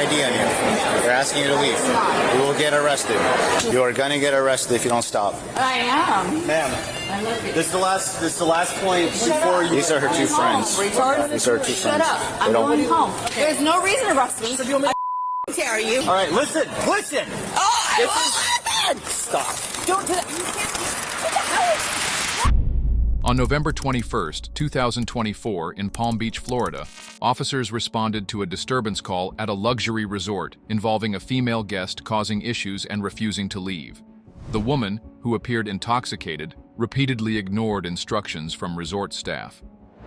ID on you. They're asking you to leave. You will get arrested. You are going to get arrested if you don't stop. I am. Ma'am, this is the last point before you. These are her two friends. Retard. These are her two friends. Shut up. I'm going home. There's no reason to arrest me. I dare you. All right, listen. Oh, I won't listen. Stop. Don't do that. You can't. What the hell? On November 21st, 2024, in Palm Beach, Florida, officers responded to a disturbance call at a luxury resort involving a female guest causing issues and refusing to leave. The woman, who appeared intoxicated, repeatedly ignored instructions from resort staff.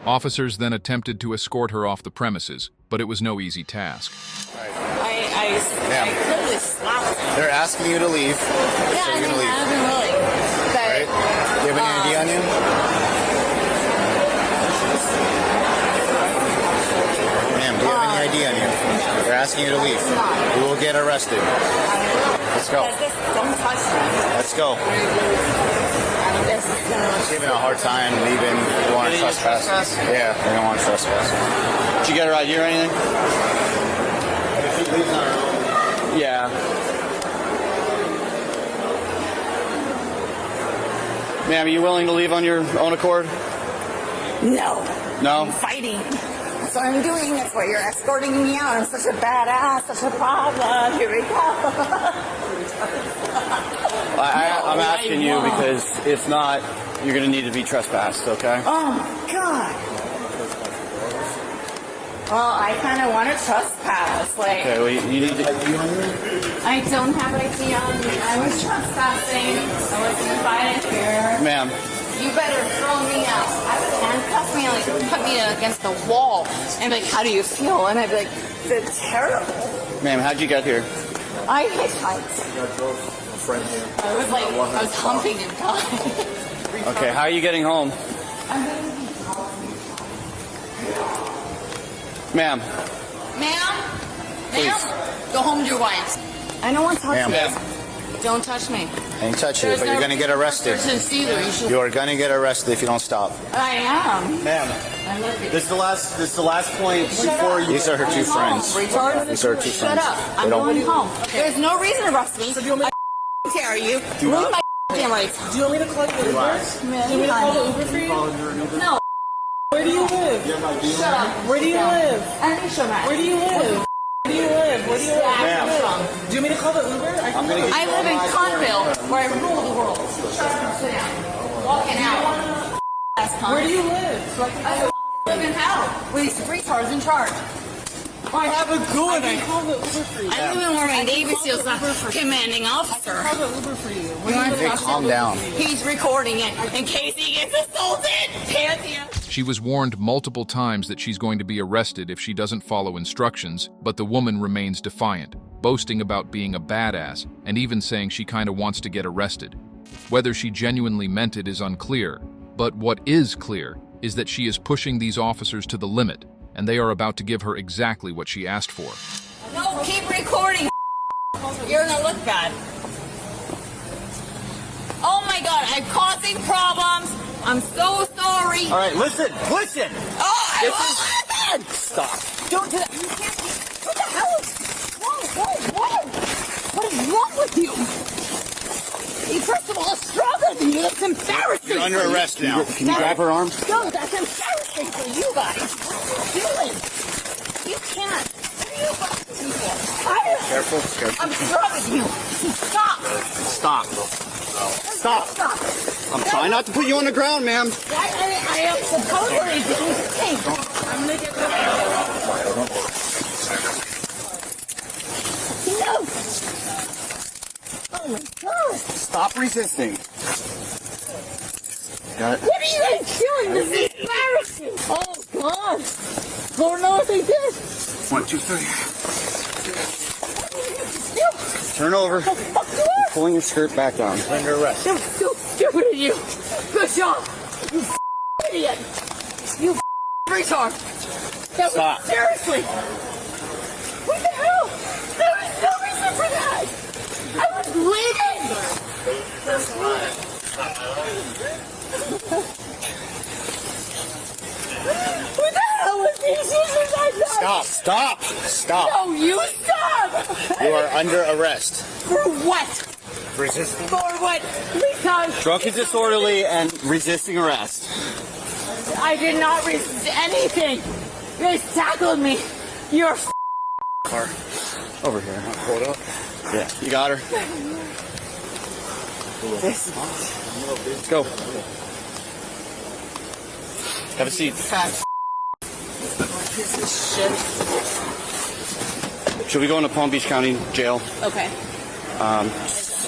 Officers then attempted to escort her off the premises, but it was no easy task. I clearly slapped him. They're asking you to leave. Yeah, so you're going to leave. I've been willing. But, Right? Do you have any ID on you? Ma'am, do you have any ID on you? They're asking you to leave. You will get arrested. Let's go. Don't touch me. Let's go. This is gonna... Giving a hard time leaving. You want to trespass? Yeah, they don't want to trespass. Did you get her ID or anything? If she leaves on her own. Yeah. Ma'am, are you willing to leave on your own accord? No. No? I'm fighting. That's what I'm doing. That's why you're escorting me out. I'm such a badass, such a problem. Here we go. I'm asking you because if not, you're going to need to be trespassed, okay? Oh, my God. Well, I kind of want to trespass. Like, Okay, well, you need to... I don't have ID on me. I was trespassing. I was invited here. Ma'am, You better throw me out. I would handcuff me and like put me against the wall and be like, how do you feel? And I'd be like, it's terrible. ma'am, how'd you get here? I hitchhiked. I was like, I was humping and dying. Okay, how are you getting home? Ma'am, Ma'am? Go home to your wife. I don't want to talk to Ma'am. you. Don't touch me. I ain't touch you, but you're going to get arrested. You are going to get arrested if you don't stop. I am. Ma'am, this is the last point before you. These are her two friends. Retard. These are her two Shut friends. up. I'm going home. There's no reason to arrest me. I dare you. Leave my lights. Do you want me to call the Uber? Relax. Do you want me to call the Uber for you? No. Where do you live? Shut up. Where do you live? I think show that. Where do you live? Where do you live? Where do you live? Ma'am. Do you want me to call the Uber? I'm going to get I live in Conville, where I rule the world. Sit down. Walking out. Where do you live? I live in hell with these retards in charge. I have a good. I can call the Uber for you. I live in where my Navy SEAL's not commanding officer. Call the Uber for you. Hey, calm down. He's recording it in case he gets assaulted. She was warned multiple times that she's going to be arrested if she doesn't follow instructions, but the woman remains defiant, boasting about being a badass and even saying she kinda wants to get arrested. Whether she genuinely meant it is unclear, but what is clear is that she is pushing these officers to the limit, and they are about to give her exactly what she asked for. No, keep recording. You're gonna look bad. Oh my God, I'm causing problems. I'm so sorry. all right, listen. Oh, I won't listen. Stop. Don't do that. You can't. What the hell is wrong? What is wrong with you? He first of all is stronger than you. That's embarrassing. You're under arrest now. Can you grab her arm? No, that's embarrassing for you guys. Dylan, you can't. What are you fucking people? Careful. I'm stronger than you. Stop. Stop. I'm trying not to put you on the ground, ma'am. I am supposedly doing things. I'm gonna get No. Oh my God. Stop resisting. Got it? What are you guys doing? This is embarrassing. Oh God. Lord knows they did. 1, 2, 3. You. Turn over. The fuck you are? Pulling your skirt back down. Under arrest. You stupid you. Good job. You idiot. You retard. That was Stop. seriously. What the hell? There was no reason for that. I was bleeding. What the hell was these users like that? Stop. Stop! Stop! No, you stop! You are under arrest. For what? Resisting. For what? Because Drunk and disorderly and resisting arrest. I did not resist anything. You guys tackled me. You're Car. Over here. Hold up. Yeah. You got her? Let's go. Have a seat. Fat piece of shit. Should we go into Palm Beach County Jail? Okay.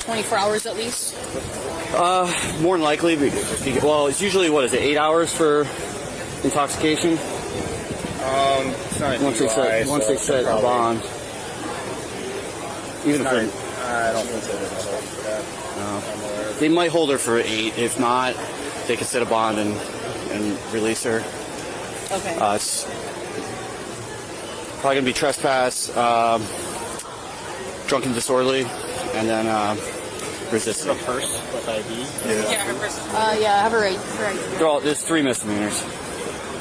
24 hours at least. More than likely. Well, it's usually, what is it, 8 hours for intoxication? It's not Once they set, once they set a bond. Even if they're- I don't think so. they might hold her for 8. If not, they could set a bond and release her. Okay. It's probably gonna be trespass, drunk and disorderly, and then resisting. A purse with ID. yeah, her person. yeah, I have a right. There's 3 misdemeanors,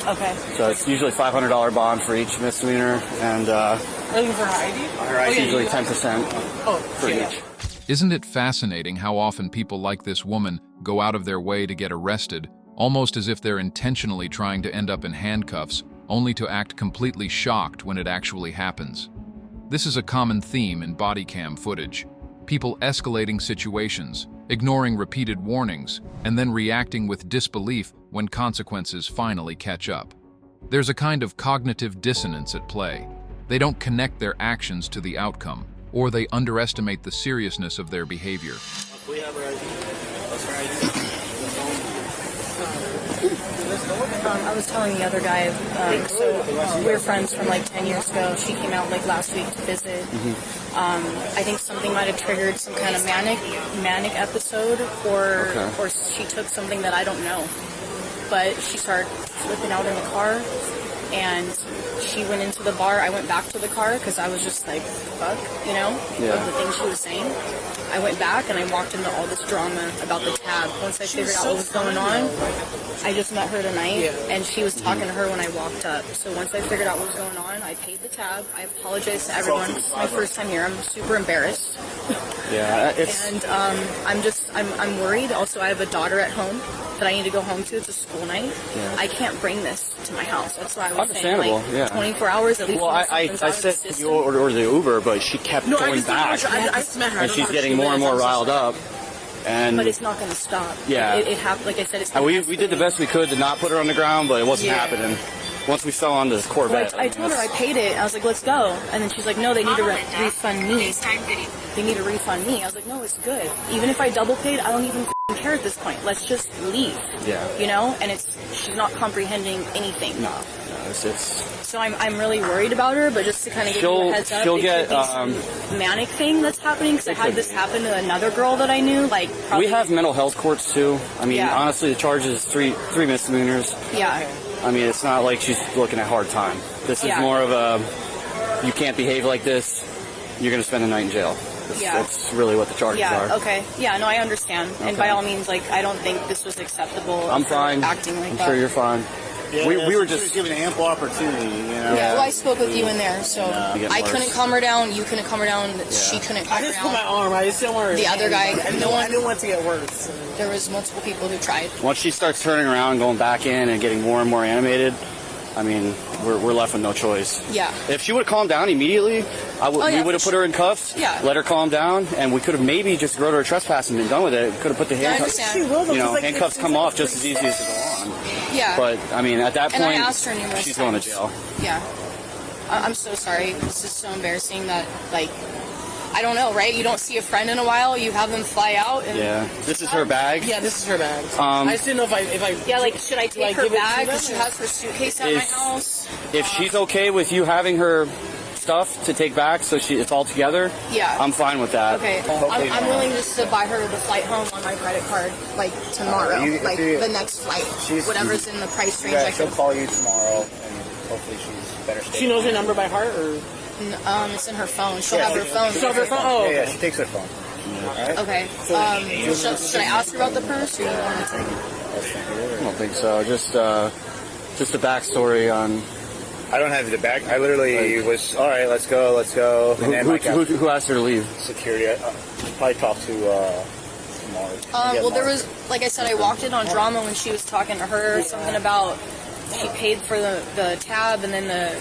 Okay. so it's usually $500 bond for each misdemeanor, and Looking for her ID? it's usually 10% for each. Isn't it fascinating how often people like this woman go out of their way to get arrested, almost as if they're intentionally trying to end up in handcuffs, only to act completely shocked when it actually happens? This is a common theme in body cam footage. People escalating situations, ignoring repeated warnings, and then reacting with disbelief when consequences finally catch up. There's a kind of cognitive dissonance at play. They don't connect their actions to the outcome, or they underestimate the seriousness of their behavior. I was telling the other guy, so we're friends from like 10 years ago. She came out like last week to visit. I think something might have triggered some kind of manic episode, or she took something that I don't know. But she started flipping out in the car, and she went into the bar. I went back to the car because I was just like, fuck, you know, of the things she was saying. I went back and I walked into all this drama about the tab. Once I figured out what was going on, I just met her tonight, and she was talking to her when I walked up. So once I figured out what was going on, I paid the tab. I apologized to everyone. This is my first time here. I'm super embarrassed. Yeah, it's And I'm worried. Also, I have a daughter at home that I need to go home to. It's a school night. Yeah. I can't bring this to my house. That's why I was saying Understandable, like yeah. 24 hours at least. well. when I something's out of said the you system. order the Uber, but she kept No, I going just back, I just met her. I and don't she's know getting if she more and more is. I'm so riled sorry. up. And But it's not going to stop. Yeah. It happened. Like I said, it's. we gonna did the escalate. best we could to not put her on the ground, but it wasn't Yeah. happening. Once we fell on this Corvette, I told her I paid it. I was like, let's go. And then she's like, no, they need to refund me. They need to refund me. I was like, no, it's good. Even if I double paid, I don't even care at this point. Let's just leave. Yeah. You know? And she's not comprehending anything. No, it's So I'm really worried about her, but just to kind of give you a heads up, she'll it get, could be some manic thing that's happening, because I had this happen to another girl that I knew, like, probably... we have mental health courts too. I mean, Yeah. honestly, the charge is three misdemeanors. Yeah. I mean, it's not like she's looking at hard time. This is Yeah. more of a, you can't behave like this, you're going to spend the night in jail. Yeah. That's really what the charges Yeah, are. okay. Yeah, no, I understand. And Okay. by all means, like, I don't think this was acceptable. I'm of her fine. Acting like I'm that. sure you're fine. Yeah, we were she was just... given ample opportunity, you know. Yeah, well, I spoke with you in there, so get I worse. couldn't calm her down. You couldn't calm her down. She couldn't calm I her just put my down. arm. I just didn't want her. The other guy, I didn't want it to get worse. There was multiple people who tried. Once she starts turning around, going back in, and getting more and more animated, I mean, we're left with no choice. Yeah. If she would have calmed down immediately, yeah, we would have for put her in cuffs, Yeah. let her calm down, and we could have maybe just wrote her a trespass and been done with it. Could have put the I handcuffs, understand. She will, though, you know, 'cause, like, handcuffs it's come like off just as easy as to go on. Yeah. But, I mean, at that And I point, asked her numerous she's going to times. jail. Yeah. I'm so sorry. This is so embarrassing that, like, I don't know, right? You don't see a friend in a while, you have them fly out. And Yeah. This is her bag. Yeah, this is her bag. I just didn't know if I. Yeah, like, should I take her give it to bag? them, She or- has her suitcase at my house. If she's okay with you having her stuff to take back so it's all together, Yeah. I'm fine with that. Okay, I'm willing just to buy her the flight home on my credit card, like, tomorrow. Like, the next flight. Whatever's in the price range I She'll can... call you tomorrow, and hopefully she's better state. She knows her number by heart, or It's in her phone. She'll have her phone. she'll have her phone. Oh, Yeah, okay. she takes her phone. Alright? Okay. Should I ask her about the purse, or you want me to? I don't think so. Just a backstory on I don't have the back. I literally was, all right, let's go. And then Who asked her to leave? security, I probably talked to Mars. Well, there was, like I said, I walked in on drama when she was talking to her, something about she paid for the tab, and then the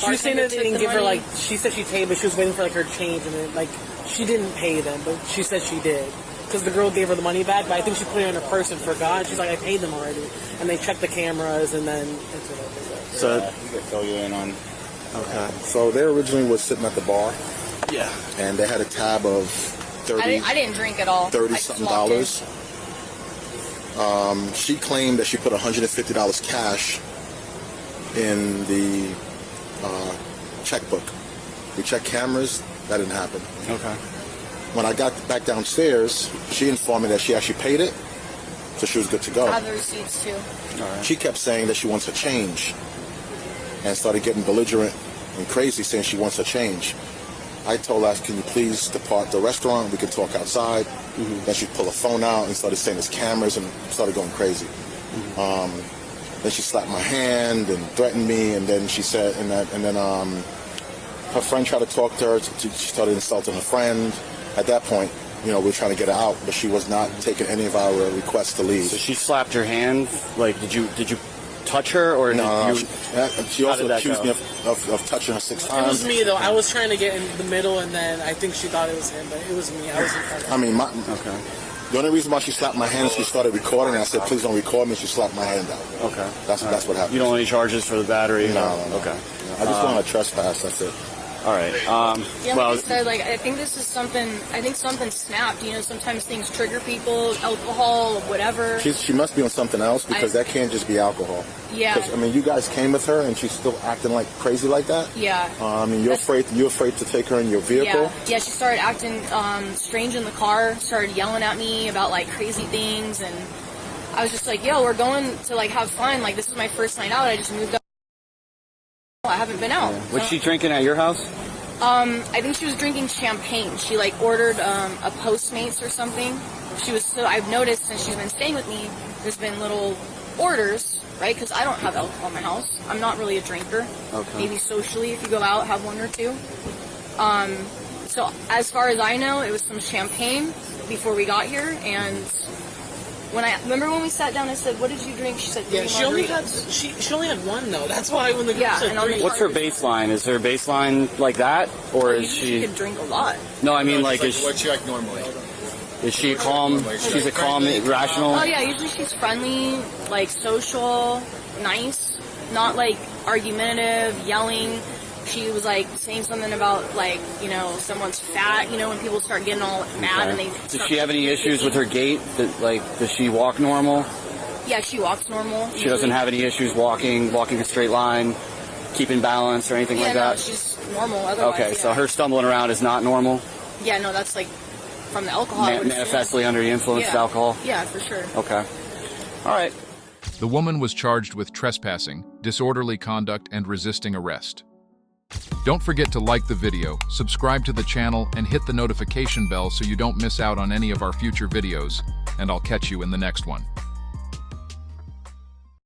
She was saying that they didn't give her, money. she said she paid, but she was waiting for, her change, and then, she didn't pay them, but she said she did. Because the girl gave her the money back, but I think she put it in her purse and forgot, and she's like, I paid them already. And they checked the cameras, and then that's what it was. So, You could fill you in on. okay. So they originally was sitting at the bar, Yeah. and they had a tab of I didn't drink at all. I just $30-something walked in. dollars. She claimed that she put $150 cash in the checkbook. We checked cameras. That didn't happen. Okay. When I got back downstairs, she informed me that she actually paid it, so she was good to go. I have the receipts too. She kept saying that she wants her change and started getting belligerent and crazy, saying she wants her change. I told her, can you please depart the restaurant? We can talk outside. Then she pulled her phone out and started saying there's cameras and started going crazy. Then she slapped my hand and threatened me, and then she said, and then her friend tried to talk to her. She started insulting her friend. At that point, we were trying to get her out, but she was not taking any of our requests to leave. So she slapped your hand. Like, did you touch her, or No, did you? she How also did that accused go? me of touching her 6 It times. was me, though. I was trying to get in the middle, and then I think she thought it was him, but it was me. I was in front of her. I mean, Okay. the only reason why she slapped my hand is she started recording, and I said, please don't record me. She slapped my hand out. Okay. That's what happened. You don't want any charges for the battery? No. Okay. I just want to trespass. That's it. All right. Yeah, well, like I said, I think this is something. I think something snapped. Sometimes things trigger people, alcohol, whatever. She must be on something else, because that can't just be alcohol. Yeah. Because you guys came with her, and she's still acting like crazy like that. Yeah. You're afraid to take her in your vehicle. Yeah. She started acting strange in the car. Started yelling at me about crazy things, and I was just like, "Yo, we're going to have fun. This is my first night out. I just moved up. I haven't been out." was she drinking at your house? I think she was drinking champagne. She ordered a Postmates or something. I've noticed since she's been staying with me, there's been little orders, right? Because I don't have alcohol in my house. I'm not really a drinker. Okay. Maybe socially, if you go out, have one or two. So as far as I know, it was some champagne before we got here. And remember when we sat down and said, "What did you drink?" She said, Yeah, "3 she only margaritas." she only had one, though. That's why when the girl Yeah, said and on the three, What's her baseline? Is her baseline like that, or is She she? could drink a lot. No, I mean What's is she like normally? she calm? She's a calm, rational. Oh yeah, usually she's friendly, social, nice, not argumentative, yelling. She was saying something about someone's fat. When people start getting all mad and they. Does she have any issues with her gait? Does she walk normal? Yeah, she walks normal. She doesn't have any issues walking a straight line, keeping balance or anything like no, that? she's normal. Otherwise, Okay, yeah. so her stumbling around is not normal? Yeah, no, that's from the alcohol. I would assume. Manifestly under the influence of Yeah. alcohol? Yeah, for sure. Okay. All right. The woman was charged with trespassing, disorderly conduct, and resisting arrest. Don't forget to like the video, subscribe to the channel, and hit the notification bell so you don't miss out on any of our future videos. And I'll catch you in the next one.